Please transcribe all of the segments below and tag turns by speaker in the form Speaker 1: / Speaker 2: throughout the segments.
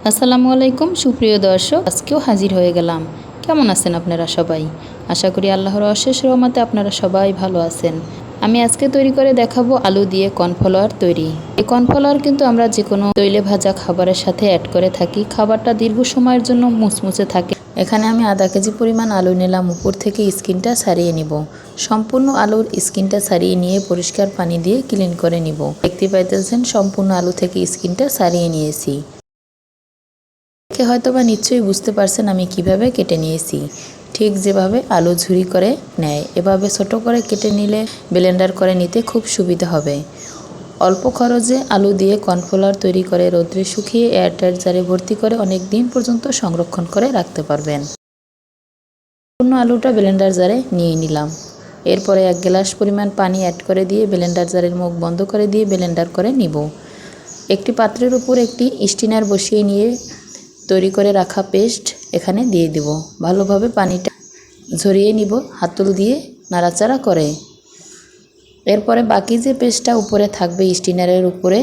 Speaker 1: আসসালামু আলাইকুম সুপ্রিয় দর্শক, আজকেও হাজির হয়ে গেলাম। কেমন আছেন আপনারা সবাই? আশা করি আল্লাহর অশেষ রহমতে আপনারা সবাই ভালো আছেন। আমি আজকে তৈরি করে দেখাবো আলু দিয়ে কর্নফ্লাওয়ার তৈরি। এই কর্নফ্লাওয়ার কিন্তু আমরা যে কোনো তৈলে ভাজা খাবারের সাথে অ্যাড করে থাকি। খাবারটা দীর্ঘ সময়ের জন্য মুচমুচে থাকে। এখানে আমি আধা কেজি পরিমাণ আলু নিলাম, উপর থেকে স্কিনটা ছাড়িয়ে নিব। সম্পূর্ণ আলুর স্কিনটা ছাড়িয়ে নিয়ে পরিষ্কার পানি দিয়ে ক্লিন করে নিব। দেখতে পাইতেছেন সম্পূর্ণ আলু থেকে স্কিনটা ছাড়িয়ে নিয়েছি। হয়তো বা নিশ্চয়ই বুঝতে পারছেন আমি কিভাবে কেটে নিয়েছি। ঠিক যেভাবে আলু ঝুরি করে নেয় এভাবে ছোট করে কেটে নিলে ব্লেন্ডার করে নিতে খুব সুবিধা হবে। অল্প খরচে আলু দিয়ে কর্নফ্লাওয়ার তৈরি করে রোদ্রে শুকিয়ে এয়ারটাইট জারে ভর্তি করে অনেক দিন পর্যন্ত সংরক্ষণ করে রাখতে পারবেন। সম্পূর্ণ আলুটা ব্লেন্ডার জারে নিয়ে নিলাম। এরপরে 1 গ্লাস পরিমাণ পানি অ্যাড করে দিয়ে ব্লেন্ডার জারের মুখ বন্ধ করে দিয়ে ব্লেন্ডার করে নিব। একটি পাত্রের উপর একটি স্টিনার বসিয়ে নিয়ে তৈরি করে রাখা পেস্ট এখানে দিয়ে দিব। ভালোভাবে পানিটা ঝরিয়ে নিব হাতল দিয়ে নাড়াচাড়া করে। এরপরে বাকি যে পেস্টটা উপরে থাকবে স্টিনারের উপরে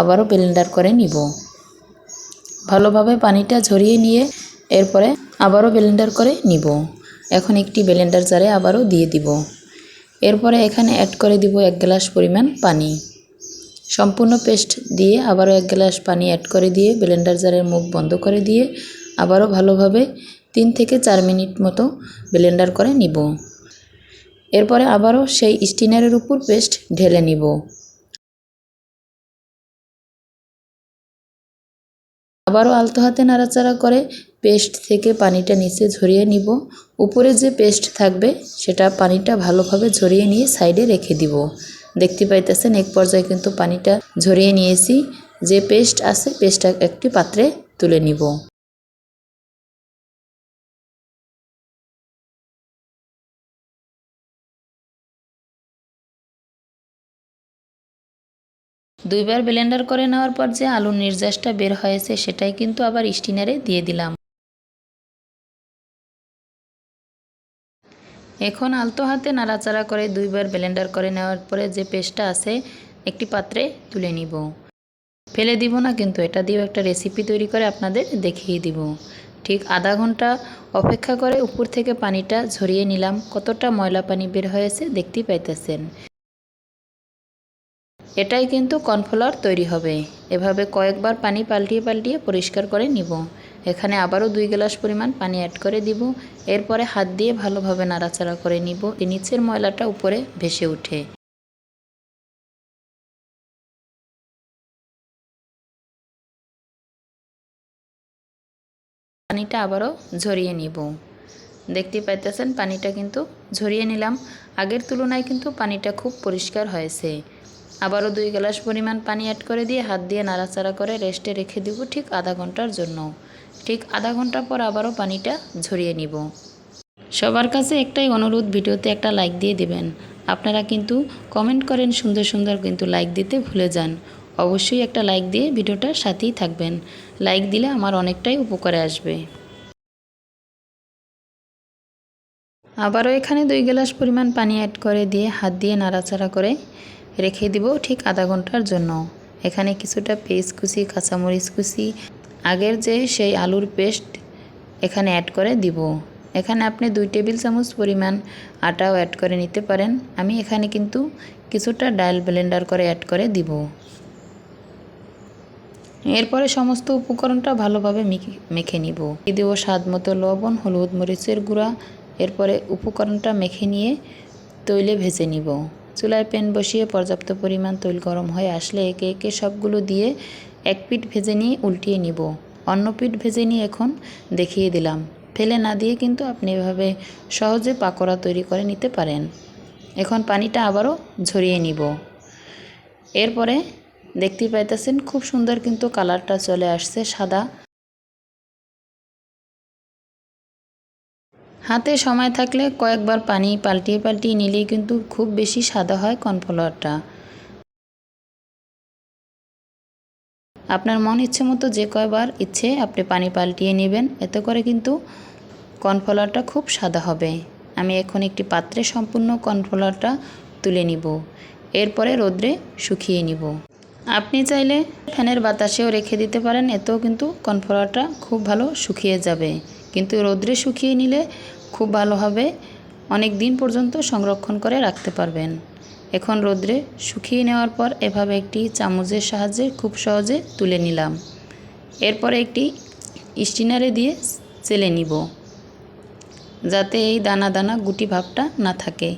Speaker 1: আবারও ব্লেন্ডার করে নিব। ভালোভাবে পানিটা ঝরিয়ে নিয়ে এরপরে আবারও ব্লেন্ডার করে নিব। এখন একটি ব্লেন্ডার জারে আবারও দিয়ে দিব। এরপরে এখানে অ্যাড করে দিব 1 গ্লাস পরিমাণ পানি। সম্পূর্ণ পেস্ট দিয়ে আবারও 1 গ্লাস পানি অ্যাড করে দিয়ে ব্লেন্ডার জারের মুখ বন্ধ করে দিয়ে আবারও ভালোভাবে 3 থেকে 4 মিনিট মতো ব্লেন্ডার করে নিব। এরপরে আবারও সেই স্টিনারের উপর পেস্ট ঢেলে নিব। আবারও আলতো হাতে নাড়াচাড়া করে পেস্ট থেকে পানিটা নিচে ঝরিয়ে নিব। উপরে যে পেস্ট থাকবে সেটা পানিটা ভালোভাবে ঝরিয়ে নিয়ে সাইডে রেখে দিব। দেখতে পাইতেছেন এক পর্যায়ে কিন্তু পানিটা ঝরিয়ে নিয়েছি। যে পেস্ট আছে পেস্টটা একটি পাত্রে তুলে নিব। দুইবার ব্লেন্ডার করে নেওয়ার পর যে আলুর নির্যাসটা বের হয়েছে সেটাই কিন্তু আবার স্টিনারে দিয়ে দিলাম। এখন আলতো হাতে নাড়াচাড়া করে দুইবার ব্লেন্ডার করে নেওয়ার পরে যে পেস্টটা আছে একটি পাত্রে তুলে নিব। ফেলে দিব না, কিন্তু এটা দিয়েও একটা রেসিপি তৈরি করে আপনাদের দেখিয়ে দিব। ঠিক আধা ঘন্টা অপেক্ষা করে উপর থেকে পানিটা ঝরিয়ে নিলাম। কতটা ময়লা পানি বের হয়েছে দেখতেই পাইতেছেন। এটাই কিন্তু কর্নফ্লাওয়ার তৈরি হবে। এভাবে কয়েকবার পানি পাল্টিয়ে পাল্টিয়ে পরিষ্কার করে নিব। এখানে আবারও 2 গ্লাস পরিমাণ পানি অ্যাড করে দিব। এরপরে হাত দিয়ে ভালোভাবে নাড়াচাড়া করে নিব। নিচের ময়লাটা উপরে ভেসে ওঠে। পানিটা আবারও ঝরিয়ে নিব। দেখতে পাইতেছেন পানিটা কিন্তু ঝরিয়ে নিলাম। আগের তুলনায় কিন্তু পানিটা খুব পরিষ্কার হয়েছে। আবারও 2 গ্লাস পরিমাণ পানি অ্যাড করে দিয়ে হাত দিয়ে নাড়াচাড়া করে রেস্টে রেখে দিব ঠিক আধা ঘন্টার জন্য। ঠিক আধা ঘন্টা পর আবারও পানিটা ঝরিয়ে নিব। সবার কাছে একটাই অনুরোধ, ভিডিওতে একটা লাইক দিয়ে দিবেন। আপনারা কিন্তু কমেন্ট করেন সুন্দর সুন্দর, কিন্তু লাইক দিতে ভুলে যান। অবশ্যই একটা লাইক দিয়ে ভিডিওটার সাথেই থাকবেন। লাইক দিলে আমার অনেকটাই উপকারে আসবে। আবারও এখানে 2 গ্লাস পরিমাণ পানি অ্যাড করে দিয়ে হাত দিয়ে নাড়াচাড়া করে রেখে দিব ঠিক আধা ঘন্টার জন্য। এখানে কিছুটা পেঁয়াজ কুচি, কাঁচামরিচ কুচি, আগের যে সেই আলুর পেস্ট এখানে অ্যাড করে দিব। এখানে আপনি 2 টেবিল চামচ পরিমাণ আটাও অ্যাড করে নিতে পারেন। আমি এখানে কিন্তু কিছুটা ডাল ব্লেন্ডার করে অ্যাড করে দিব। এরপরে সমস্ত উপকরণটা ভালোভাবে মেখে নিব। দিব স্বাদ মতো লবণ, হলুদ, মরিচের গুঁড়া। এরপরে উপকরণটা মেখে নিয়ে তৈলে ভেজে নিব। চুলায় প্যান বসিয়ে পর্যাপ্ত পরিমাণ তৈল গরম হয়ে আসলে একে একে সবগুলো দিয়ে এক পিঠ ভেজে নিয়ে উল্টিয়ে নিব। অন্য পিঠ ভেজে নিয়ে এখন দেখিয়ে দিলাম। ফেলে না দিয়ে কিন্তু আপনি এভাবে সহজে পাকোড়া তৈরি করে নিতে পারেন। এখন পানিটা আবারও ঝরিয়ে নিব। এরপরে দেখতেই পাইতেছেন খুব সুন্দর কিন্তু কালারটা চলে আসছে সাদা। হাতে সময় থাকলে কয়েকবার পানি পাল্টিয়ে পাল্টিয়ে নিলেই কিন্তু খুব বেশি সাদা হয় কর্নফ্লাওয়ারটা। আপনার মন ইচ্ছে মতো যে কয়বার ইচ্ছে আপনি পানি পাল্টিয়ে নেবেন, এতে করে কিন্তু কর্নফ্লাওয়ারটা খুব সাদা হবে। আমি এখন একটি পাত্রে সম্পূর্ণ কর্নফ্লাওয়ারটা তুলে নিব। এরপরে রোদ্রে শুকিয়ে নিব। আপনি চাইলে ফ্যানের বাতাসেও রেখে দিতে পারেন, এতেও কিন্তু কর্নফ্লাওয়ারটা খুব ভালো শুকিয়ে যাবে। কিন্তু রোদ্রে শুকিয়ে নিলে খুব ভালো হবে, অনেক দিন পর্যন্ত সংরক্ষণ করে রাখতে পারবেন। এখন রোদ্রে শুকিয়ে নেওয়ার পর এভাবে একটি চামচের সাহায্যে খুব সহজে তুলে নিলাম। এরপরে একটি স্টিনারে দিয়ে চেলে নিব, যাতে এই দানা দানা গুটি ভাবটা না থাকে।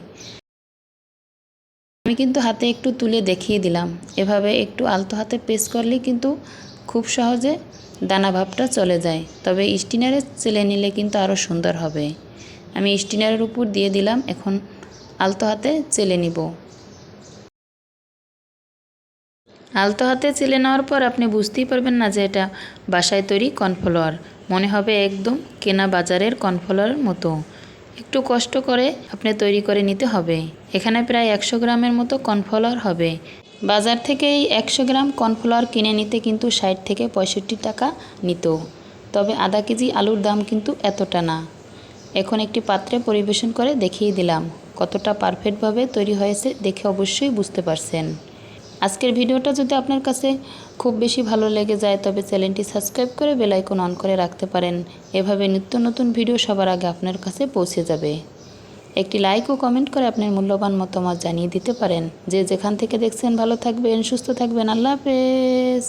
Speaker 1: আমি কিন্তু হাতে একটু তুলে দেখিয়ে দিলাম, এভাবে একটু আলতো হাতে প্রেস করলেই কিন্তু খুব সহজে দানা ভাবটা চলে যায়। তবে স্টিনারে চেলে নিলে কিন্তু আরও সুন্দর হবে। আমি স্টিনারের উপর দিয়ে দিলাম, এখন আলতো হাতে চেলে নিব। আলতো হাতে চেলে নেওয়ার পর আপনি বুঝতেই পারবেন না যে এটা বাসায় তৈরি কর্নফ্লাওয়ার, মনে হবে একদম কেনা বাজারের কর্নফ্লাওয়ারের মতো। একটু কষ্ট করে আপনি তৈরি করে নিতে হবে। এখানে প্রায় 100 গ্রামের মতো কর্নফ্লাওয়ার হবে। বাজার থেকে এই 100 গ্রাম কর্নফ্লাওয়ার কিনে নিতে কিন্তু 60 থেকে 65 টাকা নিত, তবে আধা কেজি আলুর দাম কিন্তু এতটা না। এখন একটি পাত্রে পরিবেশন করে দেখিয়ে দিলাম, কতটা পারফেক্টভাবে তৈরি হয়েছে দেখে অবশ্যই বুঝতে পারছেন। আজকের ভিডিওটা যদি আপনার কাছে খুব বেশি ভালো লেগে যায় তবে চ্যানেলটি সাবস্ক্রাইব করে বেল আইকন অন করে রাখতে পারেন। এভাবে নিত্য নতুন ভিডিও সবার আগে আপনার কাছে পৌঁছে যাবে। একটি লাইক ও কমেন্ট করে আপনার মূল্যবান মতামত জানিয়ে দিতে পারেন। যে যেখান থেকে দেখছেন ভালো থাকবেন, সুস্থ থাকবেন। আল্লাহ হাফেজ।